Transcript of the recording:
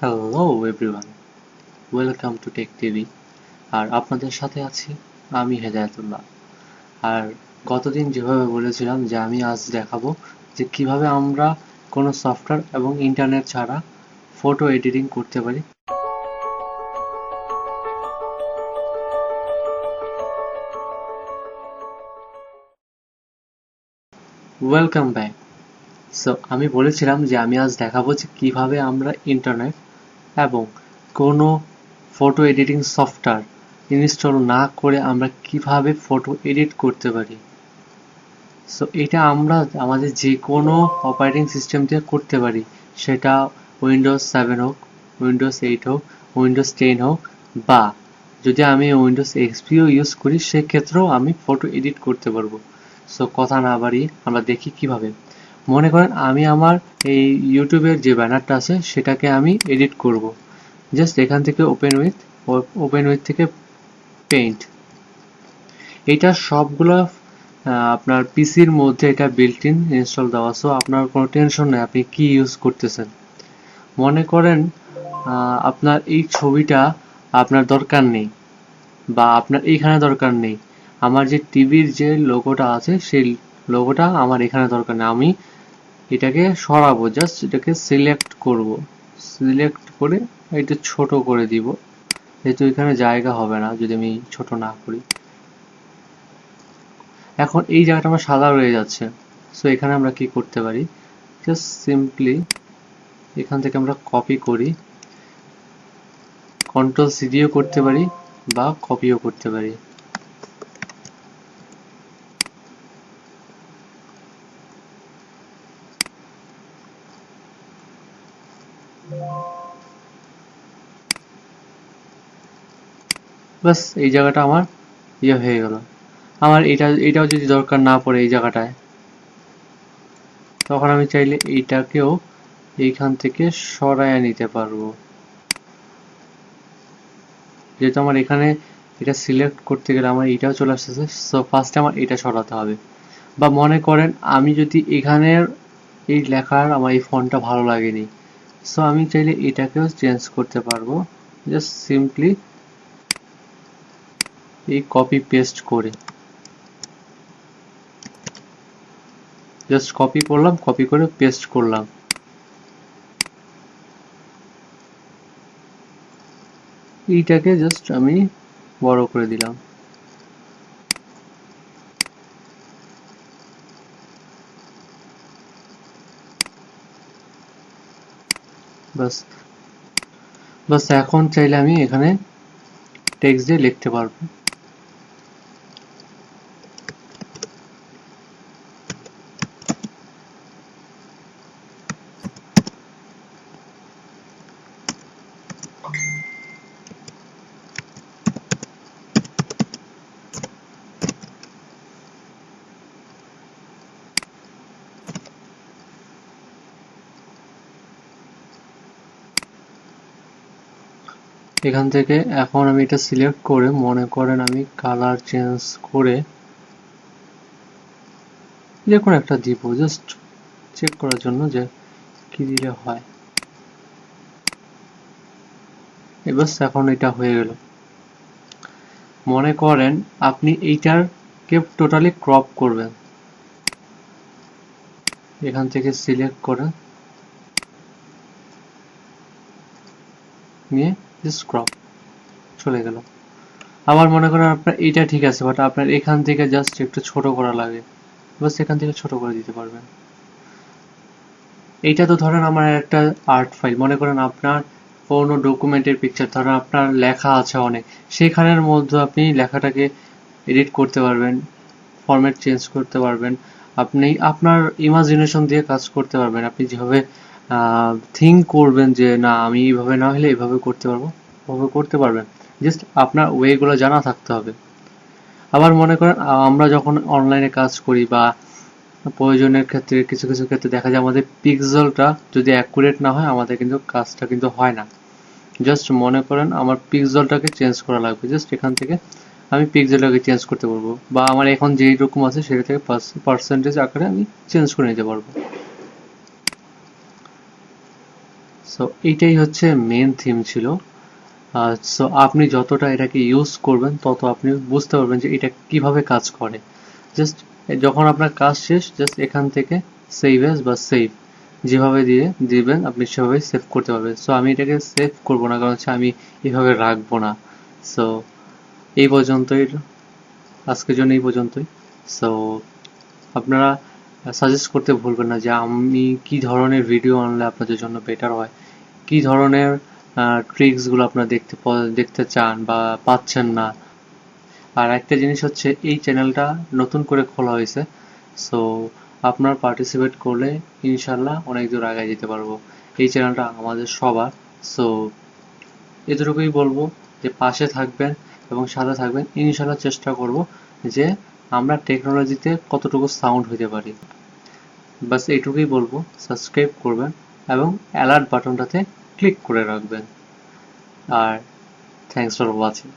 Hello everyone, welcome to tech TV. আর আপনাদের সাথে আছি আমি হেদায়েতুল্লাহ। আর গতদিন যেভাবে বলেছিলাম যে আমি আজ দেখাবো যে কিভাবে আমরা কোনো সফটওয়্যার এবং ইন্টারনেট ছাড়া ফটো এডিটিং করতে পারি। Welcome back. সো আমি বলেছিলাম যে আমি আজ দেখাবো যে কিভাবে আমরা ইন্টারনেট এবং কোনো ফটো এডিটিং সফটওয়্যার ইনস্টল না করে আমরা কিভাবে ফটো এডিট করতে পারি। সো এটা আমরা আমাদের যে কোনো অপারেটিং সিস্টেম দিয়ে করতে পারি, সেটা উইন্ডোজ 7 হোক, উইন্ডোজ 8 হোক, উইন্ডোজ 10 হোক, বা যদি আমি উইন্ডোজ এক্সপিও ইউজ করি সেক্ষেত্রেও আমি ফটো এডিট করতে পারবো। সো কথা না বাড়িয়ে আমরা দেখি কিভাবে। মনে করেন আমি আমার এই ইউটিউবের যে ব্যানারটা আছে সেটাকে আমি এডিট করব। জাস্ট এখান থেকে ওপেন উইথ থেকে পেইন্ট, এটা সবগুলো আপনার পিসির মধ্যে এটা বিল্ট ইন ইনস্টল দেওয়া, সো আপনার কোনো টেনশন নেই আপনি কি ইউজ করতেছেন। মনে করেন আপনার এই ছবিটা আপনার দরকার নেই বা আপনার এইখানে দরকার নেই, আমার যে টিভির যে লোগোটা আছে সেই লোগোটা আমার এখানে দরকার নেই, আমি এটাকে সরাবো, জাস্ট এটাকে সিলেক্ট করব, সিলেক্ট করে এটা ছোট করে দিব, যেহেতু এখানে জায়গা হবে না যদি আমি ছোট না করি। এখন এই জায়গাটা আমার সাদা রয়ে যাচ্ছে, সো এখানে আমরা কি করতে পারি, জাস্ট সিম্পলি এখান থেকে আমরা কপি করি, কন্ট্রোল সি দিয়েও করতে পারি বা কপিও করতে পারি। বাস এই জায়গাটা আমার ইয়ে হয়ে গেল। আমার এটাও যদি দরকার না পড়ে এই জায়গাটায়, তখন আমি চাইলে এইটাকেও এইখান থেকে সরায় নিতে পারবো, যেহেতু আমার এখানে এটা সিলেক্ট করতে গেলে আমার এটাও চলে আসতেছে, সো ফার্স্টে আমার এটা সরাতে হবে। বা মনে করেন আমি যদি এখানের এই লেখার আমার এই ফন্টটা ভালো লাগেনি, সো আমি চাইলে এটাকেও চেঞ্জ করতে পারবো, জাস্ট সিম্পলি এই কপি পেস্ট করে, জাস্ট কপি করলাম, কপি করে পেস্ট করলাম, এইটাকে জাস্ট আমি বড় করে দিলাম। বাস বাস এখন চাইলে আমি এখানে টেক্সট দিয়ে লিখতে পারবো। এখান থেকে এখন আমি এটা সিলেক্ট করে, মনে করেন আমি কালার চেঞ্জ করে যে কোনো একটা দিব, জাস্ট চেক করার জন্য যে কি দিলে হয়। এবার এখন এটা হয়ে গেল। মনে করেন আপনি এইটাকে টোটালি ক্রপ করবেন, এখান থেকে সিলেক্ট করে নিয়ে জাস্ট ক্রপ, চলে গেল। আবার মনে করেন আপনার এইটা ঠিক আছে, বাট আপনার এখান থেকে জাস্ট একটু ছোট করা লাগে, বাস এখান থেকে ছোট করে দিতে পারবেন। এইটা তো ধরেন আমার একটা আর্ট ফাইল, মনে করেন আপনার কোনো ডকুমেন্টের পিকচার, ধরেন আপনার লেখা আছে অনেক, সেখানের মধ্যে আপনি লেখাটাকে এডিট করতে পারবেন, ফরম্যাট চেঞ্জ করতে পারবেন, আপনি আপনার ইমাজিনেশন দিয়ে কাজ করতে পারবেন, আপনি যেভাবে থিঙ্ক করবেন যে না আমি এইভাবে না হলে এইভাবে করতে পারবো, ওভাবে করতে পারবেন, জাস্ট আপনার ওয়েগুলো জানা থাকতে হবে। আবার মনে করেন আমরা যখন অনলাইনে কাজ করি বা প্রয়োজনের ক্ষেত্রে কিছু কিছু ক্ষেত্রে দেখা যায় আমাদের পিক্সেলটা যদি অ্যাকুরেট না হয় আমাদের কিন্তু কাজটা কিন্তু হয় না। জাস্ট মনে করেন আমার পিক্সেলটাকে চেঞ্জ করা লাগবে, জাস্ট এখান থেকে আমি পিক্সেলটাকে চেঞ্জ করতে পারবো, বা আমার এখন যেই রকম আছে সেটা থেকে পার্সেন্টেজ আকারে আমি চেঞ্জ করে নিতে পারবো। সো এইটাই হচ্ছে মেন থিম ছিল। সো আপনি যতটা এটাকে ইউজ করবেন তত আপনি বুঝতে পারবেন যে এটা কিভাবে কাজ করে। জাস্ট যখন আপনার কাজ শেষ, জাস্ট এখান থেকে সেভ এস বা সেভ যেভাবে দিবেন আপনি সেভাবে সেভ করতে পারবেন। সো আমি এটাকে সেভ করবো না, কারণ হচ্ছে আমি এভাবে রাখবো না। সো এই পর্যন্তই, আজকের জন্য এই পর্যন্তই। সো আপনারা সাজেস্ট করতে ভুলবেন না যে আমি কি ধরনের ভিডিও আনলে আপনাদের জন্য বেটার হয়, কি ধরনের ট্রিক্সগুলো আপনারা দেখতে চান বা পাচ্ছেন না। আর একটা জিনিস হচ্ছে, এই চ্যানেলটা নতুন করে খোলা হয়েছে। সো আপনার পার্টিসিপেট করলে ইনশাল্লাহ অনেক দূর আগায় যেতে পারবো। এই চ্যানেলটা আমাদের সবার। সো এতটুকুই বলবো যে পাশে থাকবেন এবং সাথে থাকবেন। ইনশাল্লাহ চেষ্টা করব যে আমরা টেকনোলজিতে কতটুকু সাউন্ড হতে পারি। বাস এইটুকুই বলবো। সাবস্ক্রাইব করবেন এবং অ্যালার্ট বাটনটাতে ক্লিক করে রাখবেন। আর থ্যাংকস ফর ওয়াচিং।